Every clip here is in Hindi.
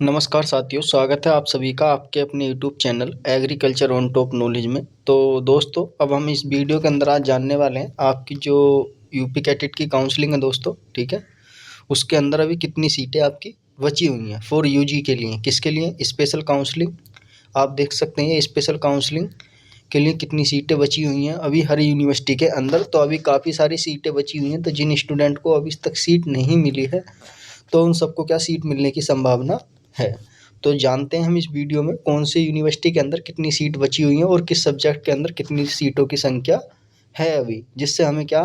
नमस्कार साथियों, स्वागत है आप सभी का आपके अपने YouTube channel agriculture on top knowledge में। तो दोस्तों, अब हम इस वीडियो के अंदर आज जानने वाले हैं आपकी जो यूपी कैटेट की काउंसलिंग है दोस्तों, ठीक है। उसके अंदर अभी कितनी सीटें आपकी बची हुई हैं फॉर यूजी के लिए, किसके लिए? Special counselling. आप देख सकते हैं स्पेशल काउंसलिंग के लिए कितनी सीटें बची हुई हैं अभी हर यूनिवर्सिटी के अंदर। तो अभी काफ़ी सारी सीटें बची हुई हैं, तो जिन स्टूडेंट को अभी तक सीट नहीं मिली है तो उन सबको क्या सीट मिलने की संभावना है। तो जानते हैं हम इस वीडियो में कौन सी यूनिवर्सिटी के अंदर कितनी सीट बची हुई है और किस सब्जेक्ट के अंदर कितनी सीटों की संख्या है अभी, जिससे हमें क्या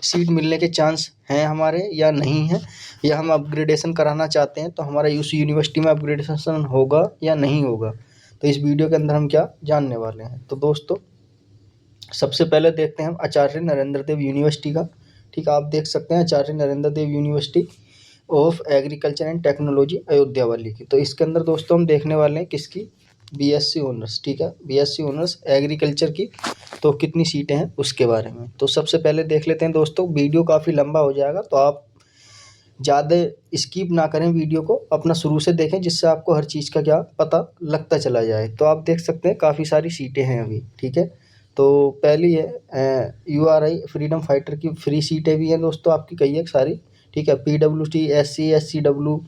सीट मिलने के चांस हैं हमारे या नहीं है, या हम अपग्रेडेशन कराना चाहते हैं तो हमारा उस यूनिवर्सिटी में अपग्रेडेशन होगा या नहीं होगा। तो इस वीडियो के अंदर हम क्या जानने वाले हैं। तो दोस्तों, सबसे पहले देखते हैं हम आचार्य नरेंद्र देव यूनिवर्सिटी का। ठीक है, आप देख सकते हैं Acharya Narendra Dev university of agriculture and technology Ayodhya वाली की। तो इसके अंदर दोस्तों हम देखने वाले हैं किसकी, बीएससी ऑनर्स। ठीक है, बीएससी ऑनर्स एग्रीकल्चर की। तो कितनी सीटें हैं उसके बारे में तो सबसे पहले देख लेते हैं दोस्तों। वीडियो काफ़ी लंबा हो जाएगा तो आप ज़्यादा स्किप ना करें, वीडियो को अपना शुरू से देखें, जिससे आपको हर चीज़ का क्या पता लगता चला जाए। तो आप देख सकते हैं काफ़ी सारी सीटें हैं अभी। ठीक है, तो पहली है यूआरआई फ्रीडम फाइटर की फ्री सीटें भी हैं दोस्तों आपकी, कई है सारी। ठीक है, पीडब्ल्यूटी, एससी, एससीडब्ल्यू,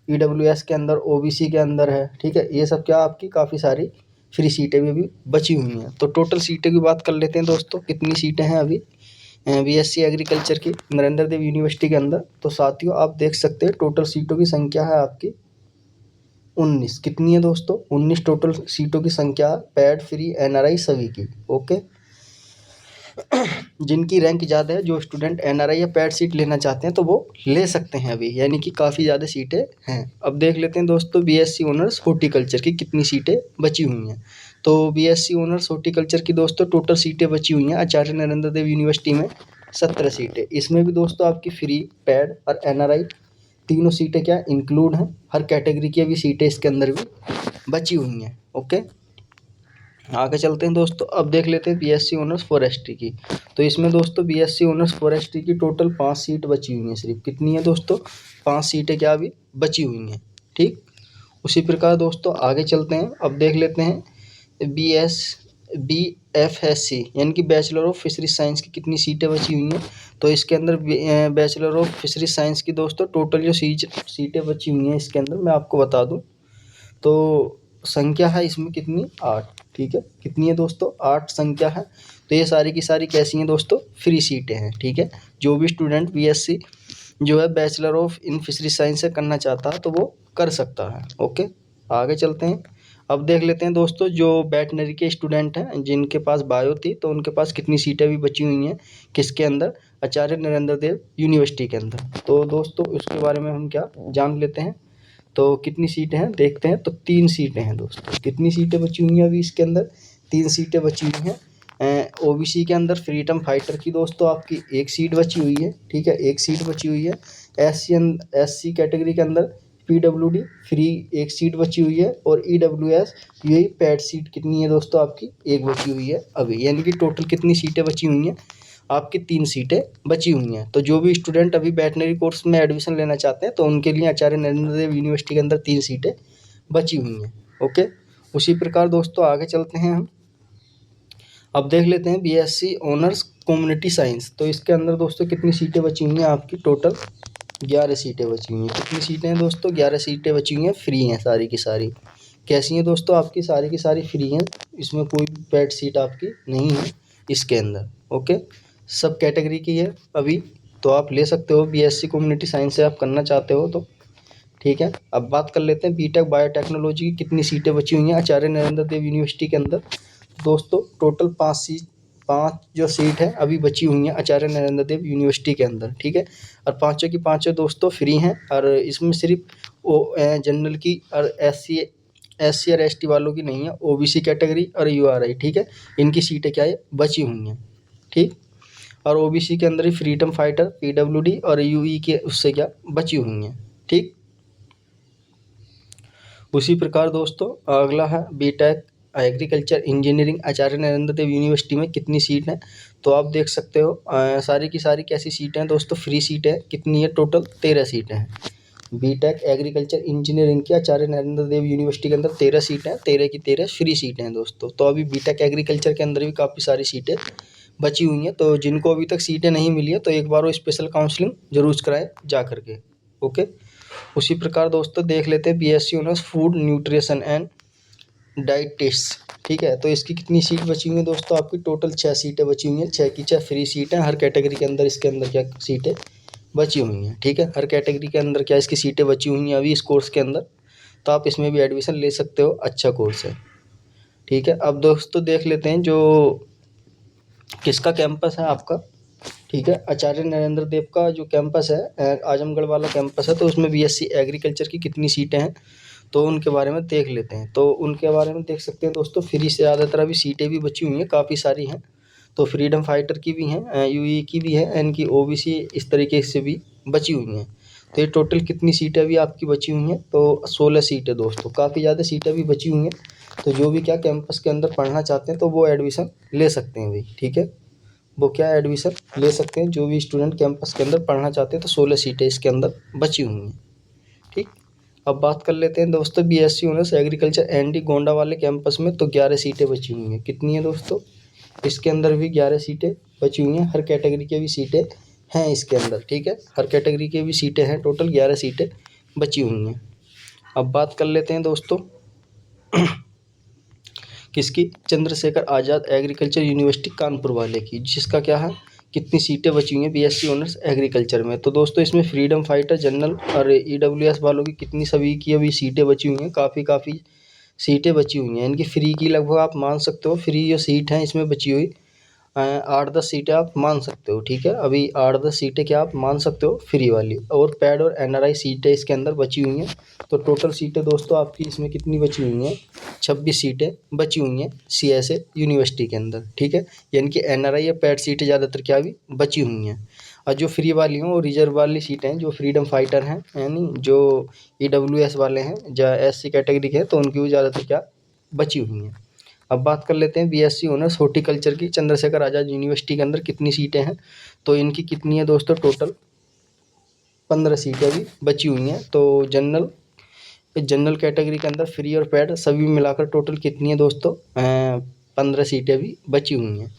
ईडब्ल्यूएस के अंदर, ओबीसी के अंदर है। ठीक है, ये सब क्या आपकी काफ़ी सारी फ्री सीटें भी अभी बची हुई हैं। तो टोटल सीटें की बात कर लेते हैं दोस्तों, कितनी सीटें हैं अभी बीएससी एग्रीकल्चर की नरेंद्र देव यूनिवर्सिटी के अंदर। तो साथियों, आप देख सकते हैं टोटल सीटों की संख्या है आपकी 19। कितनी है दोस्तों? 19 टोटल सीटों की संख्या, पैड फ्री एनआरआई सभी की। ओके, जिनकी रैंक ज़्यादा है, जो स्टूडेंट एनआरआई या पैड सीट लेना चाहते हैं तो वो ले सकते हैं अभी, यानी कि काफ़ी ज़्यादा सीटें हैं। अब देख लेते हैं दोस्तों बीएससी ऑनर्स हॉर्टिकल्चर की कितनी सीटें बची हुई हैं। तो बीएससी ऑनर्स हॉर्टिकल्चर की दोस्तों टोटल सीटें बची हुई हैं आचार्य नरेंद्र देव यूनिवर्सिटी में 17 सीटें। इसमें भी दोस्तों आपकी फ्री, पैड और एनआरआई तीनों सीटें क्या इंक्लूड हैं। हर कैटेगरी की अभी सीटें इसके अंदर भी बची हुई हैं। ओके, आगे चलते हैं दोस्तों। अब देख लेते हैं बीएससी ऑनर्स फॉरेस्ट्री की। तो इसमें दोस्तों बीएससी ऑनर्स फॉरेस्ट्री की टोटल 5 सीट बची हुई हैं सिर्फ। कितनी है दोस्तों? 5 सीटें क्या अभी बची हुई हैं। ठीक, उसी प्रकार दोस्तों आगे चलते हैं। अब देख लेते हैं BFSC यानी कि बैचलर ऑफ फिशरीज साइंस की कितनी सीटें बची हुई हैं। तो इसके अंदर बैचलर ऑफ फिशरीज साइंस की दोस्तों टोटल जो सीटें बची हुई हैं इसके अंदर मैं आपको बता दूं तो संख्या है इसमें कितनी, 8। ठीक है, कितनी है दोस्तों? 8 संख्या है। तो ये सारी की सारी कैसी हैं दोस्तों? फ्री सीटें हैं। ठीक है, जो भी स्टूडेंट बीएससी जो है bachelor of in fisheries science से करना चाहता है तो वो कर सकता है। ओके, आगे चलते हैं। अब देख लेते हैं दोस्तों, जो वेटनरी के स्टूडेंट हैं जिनके पास बायो थी तो उनके पास कितनी सीटें भी बची हुई हैं, किसके अंदर? आचार्य नरेंद्र देव यूनिवर्सिटी के अंदर। तो दोस्तों उसके बारे में हम क्या जान लेते हैं। तो कितनी सीटें हैं देखते हैं। तो 3 सीटें हैं दोस्तों। कितनी सीटें बची हुई हैं अभी इसके अंदर? 3 सीटें बची हुई हैं। ओबीसी के अंदर फ्रीडम फाइटर की दोस्तों आपकी 1 सीट बची हुई है। ठीक है, 1 सीट बची हुई है। एससी कैटेगरी के अंदर पीडब्ल्यूडी फ्री 1 सीट बची हुई है। और ईडब्ल्यूएस यही पैड सीट कितनी है दोस्तों आपकी? 1 बची हुई है अभी, यानी कि टोटल कितनी सीटें बची हुई हैं आपकी? 3 सीटें बची हुई हैं। तो जो भी स्टूडेंट अभी वेटनरी कोर्स में एडमिशन लेना चाहते हैं तो उनके लिए आचार्य नरेंद्र देव यूनिवर्सिटी के अंदर 3 सीटें बची हुई हैं। ओके, उसी प्रकार दोस्तों आगे चलते हैं हम। अब देख लेते हैं बीएससी ऑनर्स कम्युनिटी साइंस। तो इसके अंदर दोस्तों कितनी सीटें बची हुई हैं आपकी? टोटल 11 सीटें बची हुई हैं। कितनी सीटें हैं दोस्तों? 11 सीटें बची हुई हैं, फ्री हैं सारी की सारी। कैसी हैं दोस्तों? आपकी सारी की सारी फ्री हैं, इसमें कोई पेड सीट आपकी नहीं है इसके अंदर। ओके, सब कैटेगरी की है अभी, तो आप ले सकते हो बीएससी कम्युनिटी साइंस से आप करना चाहते हो तो। ठीक है, अब बात कर लेते हैं बीटेक बायोटेक्नोलॉजी की कितनी सीटें बची हुई हैं आचार्य नरेंद्र देव यूनिवर्सिटी के अंदर। दोस्तों टोटल 5 जो सीट है अभी बची हुई हैं आचार्य नरेंद्र देव यूनिवर्सिटी के अंदर। ठीक है, और पाँचों की पाँचों दोस्तों फ्री हैं। और इसमें सिर्फ जनरल की और एससी और एसटी वालों की नहीं है, ओबीसी कैटेगरी और यूआरआई। ठीक है, इनकी सीटें क्या है बची हुई हैं। ठीक, और ओबीसी के अंदर ही फ्रीडम फाइटर, पीडब्ल्यूडी और यूई के उससे क्या बची हुई हैं। ठीक, उसी प्रकार दोस्तों अगला है बीटेक एग्रीकल्चर इंजीनियरिंग आचार्य नरेंद्र देव यूनिवर्सिटी में कितनी सीट है। तो आप देख सकते हो सारी की सारी कैसी सीटें हैं दोस्तों? फ्री सीटें कितनी है? टोटल 13 सीटें हैं। बीटेक एग्रीकल्चर इंजीनियरिंग की आचार्य नरेंद्र देव यूनिवर्सिटी के अंदर 13 सीटें हैं, 13 की 13 फ्री सीटें हैं दोस्तों। तो अभी बीटेक एग्रीकल्चर के अंदर भी काफ़ी सारी सीटें बची हुई हैं, तो जिनको अभी तक सीटें नहीं मिली है तो एक बार वो स्पेशल काउंसलिंग जरूर कराएं जा करके। ओके, उसी प्रकार दोस्तों देख लेते हैं BSc honours food nutrition and dietetics. ठीक है, तो इसकी कितनी सीट बची हुई है दोस्तों? आपकी टोटल 6 सीटें बची हुई हैं, 6 की 6 फ्री सीटें हर कैटेगरी के अंदर। इसके अंदर क्या सीटें बची हुई हैं? ठीक है, हर कैटेगरी के अंदर क्या इसकी सीटें बची हुई हैं अभी इस कोर्स के अंदर, तो आप इसमें भी एडमिशन ले सकते हो, अच्छा कोर्स है। ठीक है, अब दोस्तों देख लेते हैं जो किसका कैंपस है आपका। ठीक है, आचार्य नरेंद्र देव का जो कैंपस है आजमगढ़ वाला कैंपस है, तो उसमें बीएससी एग्रीकल्चर की कितनी सीटें हैं तो उनके बारे में देख लेते हैं। तो उनके बारे में देख सकते हैं दोस्तों, फ्री से ज़्यादातर अभी सीटें भी बची हुई हैं, काफ़ी सारी हैं। तो फ्रीडम फाइटर की भी हैं, यूई की भी है, एन की ओबीसी इस तरीके से भी बची हुई हैं। तो ये टोटल कितनी सीटें अभी आपकी बची हुई हैं? तो 16 सीटें दोस्तों, काफ़ी ज़्यादा सीटें भी बची हुई हैं। तो जो भी क्या कैंपस के अंदर पढ़ना चाहते हैं तो वो एडमिशन ले सकते हैं भाई। ठीक है, वो क्या एडमिशन ले सकते हैं, जो भी स्टूडेंट कैंपस के अंदर पढ़ना चाहते हैं। तो 16 सीटें इसके अंदर बची हुई हैं। ठीक, अब बात कर लेते हैं दोस्तों BSc honours agriculture ND Gonda वाले कैंपस में, तो 11 सीटें बची हुई हैं। कितनी है दोस्तों? इसके अंदर भी 11 सीटें बची हुई हैं, हर कैटेगरी के भी सीटें हैं इसके अंदर। ठीक है, हर कैटेगरी के भी सीटें हैं, टोटल 11 सीटें बची हुई हैं। अब बात कर लेते हैं दोस्तों किसकी? चंद्रशेखर आज़ाद एग्रीकल्चर यूनिवर्सिटी कानपुर वाले की, जिसका क्या है कितनी सीटें बची हुई हैं बीएससी ऑनर्स एग्रीकल्चर में। तो दोस्तों इसमें फ्रीडम फाइटर जनरल और ईडब्ल्यूएस वालों की कितनी सभी की अभी सीटें बची हुई हैं, काफ़ी सीटें बची हुई हैं। इनकी फ्री की लगभग आप मान सकते हो, फ्री जो सीट हैं इसमें बची हुई 8-10 सीटें आप मान सकते हो। ठीक है, अभी 8-10 सीटें क्या आप मान सकते हो फ्री वाली, और पैड और एनआरआई सीटें इसके अंदर बची हुई हैं। तो टोटल सीटें दोस्तों आपकी इसमें कितनी बची हुई हैं? 26 सीटें बची हुई हैं सीएसए यूनिवर्सिटी के अंदर। ठीक है, यानी कि एनआरआई या पैड सीटें ज़्यादातर क्या भी बची हुई हैं, और जो फ्री वाली हों वो रिजर्व वाली सीटें हैं, जो फ्रीडम फाइटर हैं यानी जो ईडब्ल्यूएस वाले हैं, जो एससी कैटेगरी के हैं, तो उनकी भी ज़्यादातर क्या बची हुई हैं। अब बात कर लेते हैं बीएससी ऑनर्स हॉर्टिकल्चर की चंद्रशेखर आज़ाद यूनिवर्सिटी के अंदर कितनी सीटें हैं। तो इनकी कितनी है दोस्तों? टोटल 15 सीटें अभी बची हुई हैं। तो जनरल कैटेगरी के अंदर फ्री और पैड सभी मिलाकर टोटल कितनी है दोस्तों? 15 सीटें भी बची हुई हैं।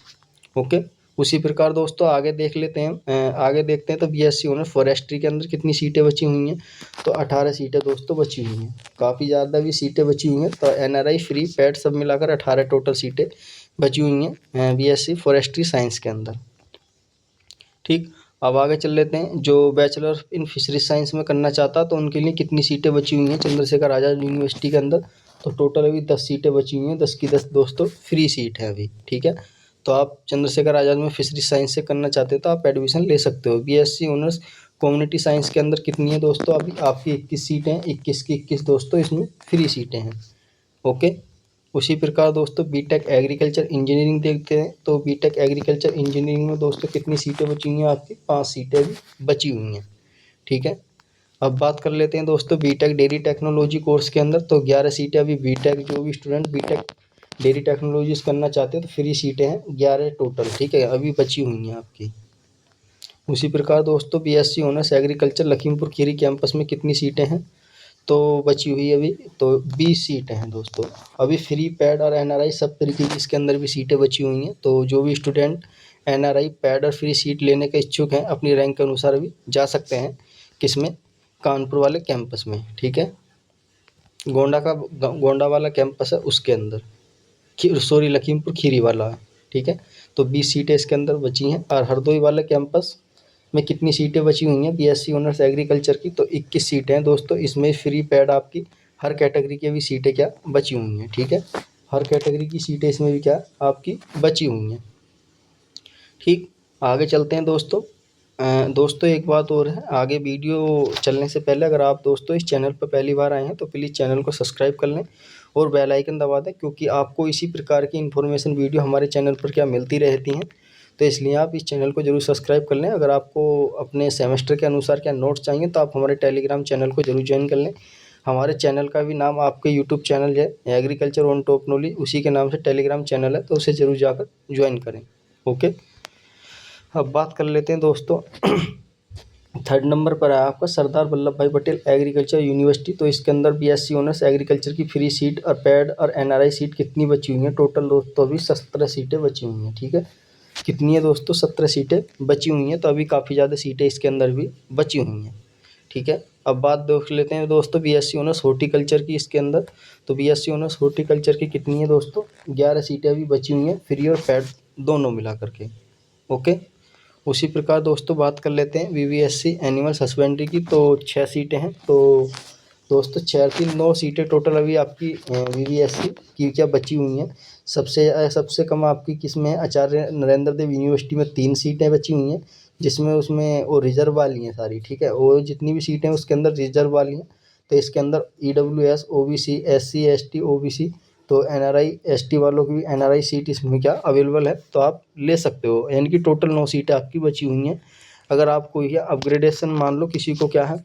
ओके, उसी प्रकार दोस्तों आगे देख लेते हैं, आगे देखते हैं तो बीएससी ऑनर्स फॉरेस्ट्री के अंदर कितनी सीटें बची हुई हैं। तो 18 सीटें दोस्तों बची हुई हैं, काफ़ी ज़्यादा भी सीटें बची हुई हैं। तो एनआरआई फ्री पैड सब मिलाकर 18 टोटल सीटें बची हुई हैं बीएससी फॉरेस्ट्री साइंस के अंदर। ठीक, अब आगे चल लेते हैं, जो बैचलर इन फिशरीज साइंस में करना चाहता तो उनके लिए कितनी सीटें बची हुई हैं चंद्रशेखर आज़ाद यूनिवर्सिटी के अंदर। तो टोटल अभी 10 सीटें बची हुई हैं, 10 की 10 दोस्तों फ्री सीट है अभी। ठीक है, तो आप चंद्रशेखर आज़ाद में फिशरीज साइंस से करना चाहते हो तो आप एडमिशन ले सकते हो। बीएससी ऑनर्स कम्युनिटी साइंस के अंदर कितनी है दोस्तों? अभी आपकी 21 सीटें हैं, 21 की 21 दोस्तों इसमें फ्री सीटें हैं। ओके, उसी प्रकार दोस्तों बीटेक एग्रीकल्चर इंजीनियरिंग देखते हैं। तो बीटेक एग्रीकल्चर इंजीनियरिंग में दोस्तों कितनी सीटें बची हुई हैं आपकी? 5 सीटें भी बची हुई हैं। ठीक है, अब बात कर लेते हैं दोस्तों बीटेक डेयरी टेक्नोलॉजी कोर्स के अंदर। तो 11 सीटें अभी बीटेक, जो भी स्टूडेंट बीटेक डेयरी टेक्नोलॉजीज करना चाहते हैं तो फ्री सीटें हैं 11 टोटल। ठीक है, अभी बची हुई हैं आपकी। उसी प्रकार दोस्तों BSc honours agriculture Lakhimpur Kheri campus में कितनी सीटें हैं? तो बची हुई अभी तो 20 सीटें हैं दोस्तों। अभी फ्री पैड और एनआरआई सब तरीके की इसके अंदर भी सीटें बची हुई हैं। तो जो भी स्टूडेंट एनआरआई पैड और फ्री सीट लेने के इच्छुक हैं अपनी रैंक के अनुसार भी जा सकते हैं, किसमें? कानपुर वाले कैंपस में। ठीक है, गोंडा वाला कैंपस है उसके अंदर, सॉरी लखीमपुर खीरी वाला है। ठीक है, तो 20 सीटें इसके अंदर बची हैं। और हरदोई वाले कैंपस में कितनी सीटें बची हुई हैं बीएससी ऑनर्स एग्रीकल्चर की? तो 21 सीटें हैं दोस्तों, इसमें फ्री पैड आपकी हर कैटेगरी की भी सीटें क्या बची हुई हैं। ठीक है, हर कैटेगरी की सीटें इसमें भी क्या आपकी बची हुई हैं। ठीक, आगे चलते हैं दोस्तों। दोस्तों एक बात और है, आगे वीडियो चलने से पहले अगर आप दोस्तों इस चैनल पर पहली बार आए हैं तो प्लीज़ चैनल को सब्सक्राइब कर लें और बेल आइकन दबा दें, क्योंकि आपको इसी प्रकार की इन्फॉर्मेशन वीडियो हमारे चैनल पर क्या मिलती रहती हैं। तो इसलिए आप इस चैनल को जरूर सब्सक्राइब कर लें। अगर आपको अपने सेमेस्टर के अनुसार क्या नोट्स चाहिए तो आप हमारे टेलीग्राम चैनल को जरूर ज्वाइन कर लें। हमारे चैनल का भी नाम आपके यूट्यूब चैनल है एग्रीकल्चर ऑन टॉप नॉलेज, उसी के नाम से टेलीग्राम चैनल है, तो उसे ज़रूर जाकर ज्वाइन करें। ओके, अब बात कर लेते हैं दोस्तों थर्ड नंबर पर है आपका सरदार वल्लभ भाई पटेल एग्रीकल्चर यूनिवर्सिटी। तो इसके अंदर बीएससी ऑनर्स एग्रीकल्चर की फ्री सीट और पैड और एनआरआई सीट कितनी बची हुई हैं टोटल दोस्तों? अभी 17 सीटें बची हुई हैं। ठीक है, कितनी है दोस्तों? 17 सीटें बची हुई हैं। तो अभी काफ़ी ज़्यादा सीटें इसके अंदर भी बची हुई हैं। ठीक है, अब बात देख लेते हैं दोस्तों बीएससी ऑनर्स हॉर्टिकल्चर की इसके अंदर। तो बीएससी ऑनर्स हॉर्टिकल्चर की कितनी है दोस्तों? 11 सीटें अभी बची हुई हैं, फ्री और पैड दोनों मिला करके। ओके, उसी प्रकार दोस्तों बात कर लेते हैं वीवीएससी एनिमल हस्बेंड्री की। तो 6 सीटें हैं। तो दोस्तों 6 3 9 सीटें टोटल अभी आपकी वीवीएससी की क्या बची हुई हैं। सबसे कम आपकी किसमें है? आचार्य नरेंद्र देव यूनिवर्सिटी में 3 सीटें बची हुई हैं, जिसमें उसमें वो रिजर्व वाली हैं सारी। ठीक है, वो जितनी भी सीटें हैं उसके अंदर रिजर्व वाली हैं। तो इसके अंदर EWS, OBC, SC, ST, OBC, तो एनआरआई, एसटी वालों की भी एनआरआई सीट इसमें क्या अवेलेबल है, तो आप ले सकते हो। यानी कि टोटल 9 सीटें आपकी बची हुई हैं। अगर आपको यह अपग्रेडेशन, मान लो किसी को क्या है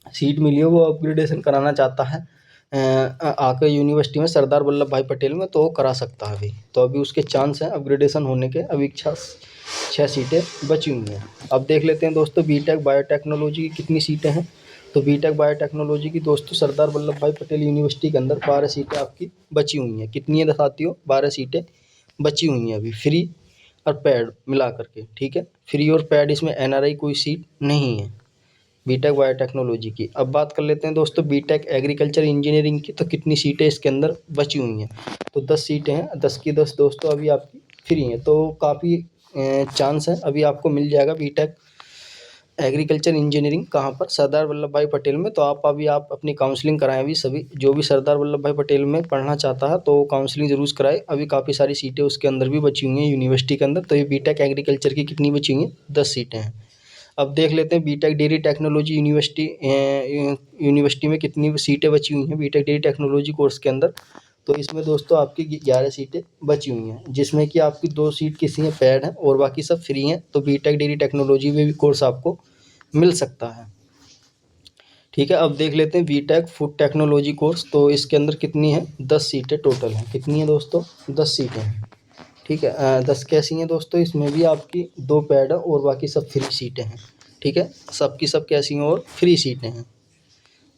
सीट मिली हो, वो अपग्रेडेशन कराना चाहता है आकर यूनिवर्सिटी में सरदार वल्लभ भाई पटेल में, तो वो करा सकता है अभी। तो अभी उसके चांस हैं अपग्रेडेशन होने के। अभी 6 सीटें बची हुई हैं। अब देख लेते हैं दोस्तों बीटेक बायोटेक्नोलॉजी की कितनी सीटें हैं। तो बीटेक बायोटेक्नोलॉजी की दोस्तों सरदार वल्लभ भाई पटेल यूनिवर्सिटी के अंदर 12 सीटें आपकी बची हुई हैं। कितनी है साथियों? 12 सीटें बची हुई हैं अभी, फ्री और पैड मिला करके। ठीक है, फ्री और पैड, इसमें एनआरआई कोई सीट नहीं है बीटेक बायोटेक्नोलॉजी की। अब बात कर लेते हैं दोस्तों बीटेक एग्रीकल्चर इंजीनियरिंग की। तो कितनी सीटें इसके अंदर बची हुई हैं? तो 10 सीटें हैं। 10 की 10 दोस्तों अभी आपकी फ्री हैं। तो काफ़ी चांस है अभी आपको मिल जाएगा बीटेक एग्रीकल्चर इंजीनियरिंग। कहाँ पर? सरदार वल्लभ भाई पटेल में। तो आप अपनी काउंसलिंग कराएं। अभी सभी जो भी सरदार वल्लभ भाई पटेल में पढ़ना चाहता है तो काउंसलिंग जरूर कराए। अभी काफ़ी सारी सीटें उसके अंदर भी बची हुई हैं यूनिवर्सिटी के अंदर। तो ये बीटेक एग्रीकल्चर की कितनी बची हुई हैं? 10 सीटें हैं। अब देख लेते हैं बीटेक डेयरी टेक्नोलॉजी यूनिवर्सिटी में कितनी सीटें बची हुई हैं बीटेक डेयरी टेक्नोलॉजी कोर्स के अंदर। तो इसमें दोस्तों आपकी 11 सीटें बची हुई हैं, जिसमें कि आपकी 2 सीट किसी हैं पैड हैं और बाकी सब फ्री हैं। तो बीटेक डेयरी टेक्नोलॉजी में भी कोर्स आपको मिल सकता है। ठीक है, अब देख लेते हैं बीटेक फूड टेक्नोलॉजी कोर्स। तो इसके अंदर कितनी है? 10 सीटें टोटल हैं। कितनी है दोस्तों? 10 सीटें हैं। ठीक है, 10 कैसी हैं दोस्तों? इसमें भी आपकी 2 पैड है और बाकी सब फ्री सीटें हैं। ठीक है, सबकी सब कैसी हैं? और फ्री सीटें हैं।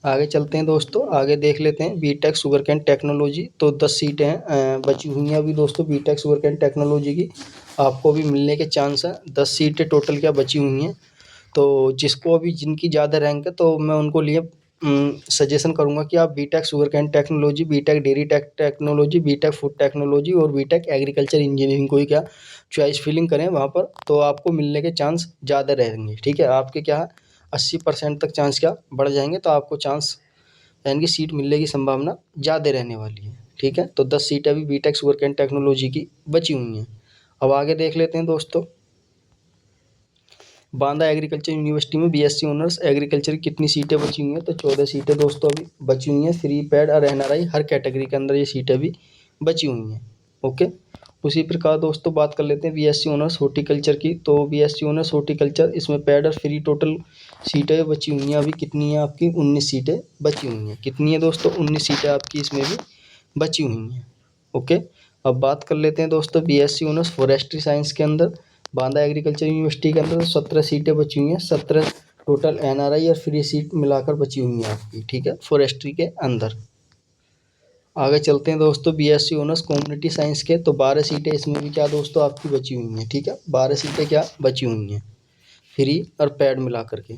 आगे चलते हैं दोस्तों, आगे देख लेते हैं बीटेक शुगर कैन टेक्नोलॉजी। तो 10 सीटें हैं बची हुई हैं अभी दोस्तों बीटेक शुगर कैन टेक्नोलॉजी की। आपको भी मिलने के चांस हैं। 10 सीटें टोटल क्या बची हुई हैं। तो जिसको अभी जिनकी ज़्यादा रैंक है तो मैं उनको लिए सजेशन करूँगा कि आप BTech sugarcane technology, BTech dairy technology, BTech food technology और बीटेक एग्रीकल्चर इंजीनियरिंग को ही क्या चॉइस फिलिंग करें वहाँ पर, तो आपको मिलने के चांस ज़्यादा रहेंगे। ठीक है, आपके क्या है 80% तक चांस क्या बढ़ जाएंगे। तो आपको चांस यानी कि सीट मिलने की संभावना ज़्यादा रहने वाली है। ठीक है, तो 10 सीटें अभी बीटेक शुगर कैन टेक्नोलॉजी की बची हुई हैं। अब आगे देख लेते हैं दोस्तों बांदा एग्रीकल्चर यूनिवर्सिटी में बीएससी ऑनर्स एग्रीकल्चर की कितनी सीटें बची हुई हैं। तो 14 सीटें दोस्तों अभी बची हुई हैं। फ्री पैड और एनआरआई हर कैटेगरी के अंदर ये सीटें भी बची हुई हैं। ओके, उसी प्रकार दोस्तों बात कर लेते हैं बीएससी ऑनर्स हॉर्टिकल्चर की। तो बीएससी ऑनर्स हॉर्टिकल्चर, इसमें पैड और फ्री टोटल सीटें बची हुई हैं अभी। कितनी है आपकी? 19 सीटें बची हुई हैं। कितनी है दोस्तों? 19 सीटें आपकी इसमें भी बची हुई हैं। ओके, अब बात कर लेते हैं दोस्तों बीएससी ऑनर्स फॉरेस्ट्री साइंस के अंदर। बांदा एग्रीकल्चर यूनिवर्सिटी के अंदर 17 सीटें बची हुई हैं। 17 टोटल एनआरआई और फ्री सीट मिलाकर बची हुई हैं आपकी। ठीक है, फॉरेस्ट्री के अंदर। आगे चलते हैं दोस्तों बीएससी ऑनर्स कम्युनिटी साइंस के। तो 12 सीटें इसमें भी क्या दोस्तों आपकी बची हुई हैं। ठीक है, 12 सीटें क्या बची हुई हैं फ्री और पैड मिला करके।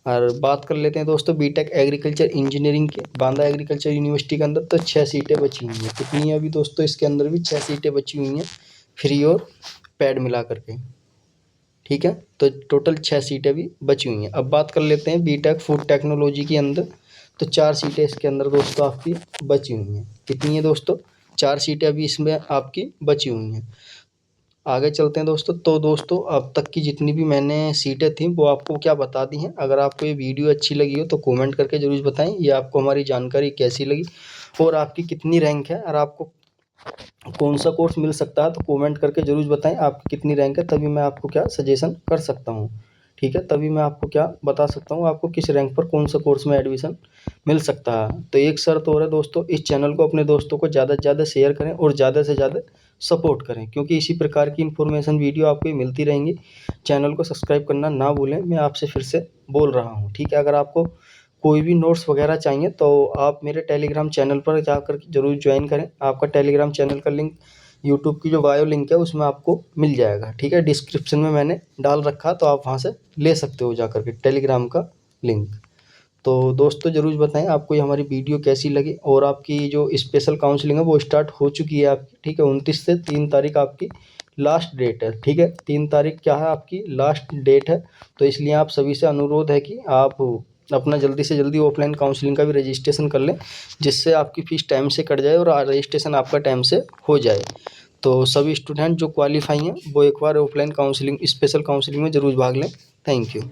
और बात कर लेते हैं दोस्तों बीटेक एग्रीकल्चर इंजीनियरिंग के बांदा एग्रीकल्चर यूनिवर्सिटी के अंदर। तो 6 सीटें बची हुई हैं। कितनी है अभी दोस्तों? इसके अंदर भी 6 सीटें बची हुई हैं फ्री और पैड मिला करके। ठीक है, तो टोटल 6 सीटें भी बची हुई हैं। अब बात कर लेते हैं बीटेक फूड टेक्नोलॉजी के अंदर। तो 4 सीटें इसके अंदर दोस्तों आपकी बची हुई हैं। कितनी है दोस्तों? 4 सीटें अभी इसमें आपकी बची हुई हैं। आगे चलते हैं दोस्तों। तो दोस्तों अब तक की जितनी भी मैंने सीटें थी वो आपको क्या बता दी हैं। अगर आपको ये वीडियो अच्छी लगी हो तो कमेंट करके ज़रूर बताएं ये आपको हमारी जानकारी कैसी लगी और आपकी कितनी रैंक है और आपको कौन सा कोर्स मिल सकता है। तो कमेंट करके ज़रूर बताएं आपकी कितनी रैंक है, तभी मैं आपको क्या सजेशन कर सकता हूँ। ठीक है, तभी मैं आपको क्या बता सकता हूँ आपको किस रैंक पर कौन सा कोर्स में एडमिशन मिल सकता है। तो एक शर्त और है दोस्तों, इस चैनल को अपने दोस्तों को ज़्यादा से ज़्यादा शेयर करें और ज़्यादा से ज़्यादा सपोर्ट करें, क्योंकि इसी प्रकार की इन्फॉर्मेशन वीडियो आपको मिलती रहेंगी। चैनल को सब्सक्राइब करना ना भूलें, मैं आपसे फिर से बोल रहा हूँ, ठीक है। अगर आपको कोई भी नोट्स वगैरह चाहिए तो आप मेरे टेलीग्राम चैनल पर जाकर ज़रूर ज्वाइन करें। आपका टेलीग्राम चैनल का लिंक यूट्यूब की जो बायो लिंक है उसमें आपको मिल जाएगा, ठीक है। डिस्क्रिप्शन में मैंने डाल रखा, तो आप वहाँ से ले सकते हो जाकर के टेलीग्राम का लिंक। तो दोस्तों ज़रूर बताएं आपको ये हमारी वीडियो कैसी लगी, और आपकी जो स्पेशल काउंसलिंग है वो स्टार्ट हो चुकी है आपकी, ठीक है। 29 से 3 तारीख आपकी लास्ट डेट है, ठीक है। 3 तारीख क्या है, आपकी लास्ट डेट है। तो इसलिए आप सभी से अनुरोध है कि आप अपना जल्दी से जल्दी ऑफलाइन काउंसलिंग का भी रजिस्ट्रेशन कर लें, जिससे आपकी फ़ीस टाइम से कट जाए और रजिस्ट्रेशन आपका टाइम से हो जाए। तो सभी स्टूडेंट जो क्वालीफाई हैं वो एक बार ऑफलाइन काउंसलिंग, स्पेशल काउंसलिंग में ज़रूर भाग लें। Thank you.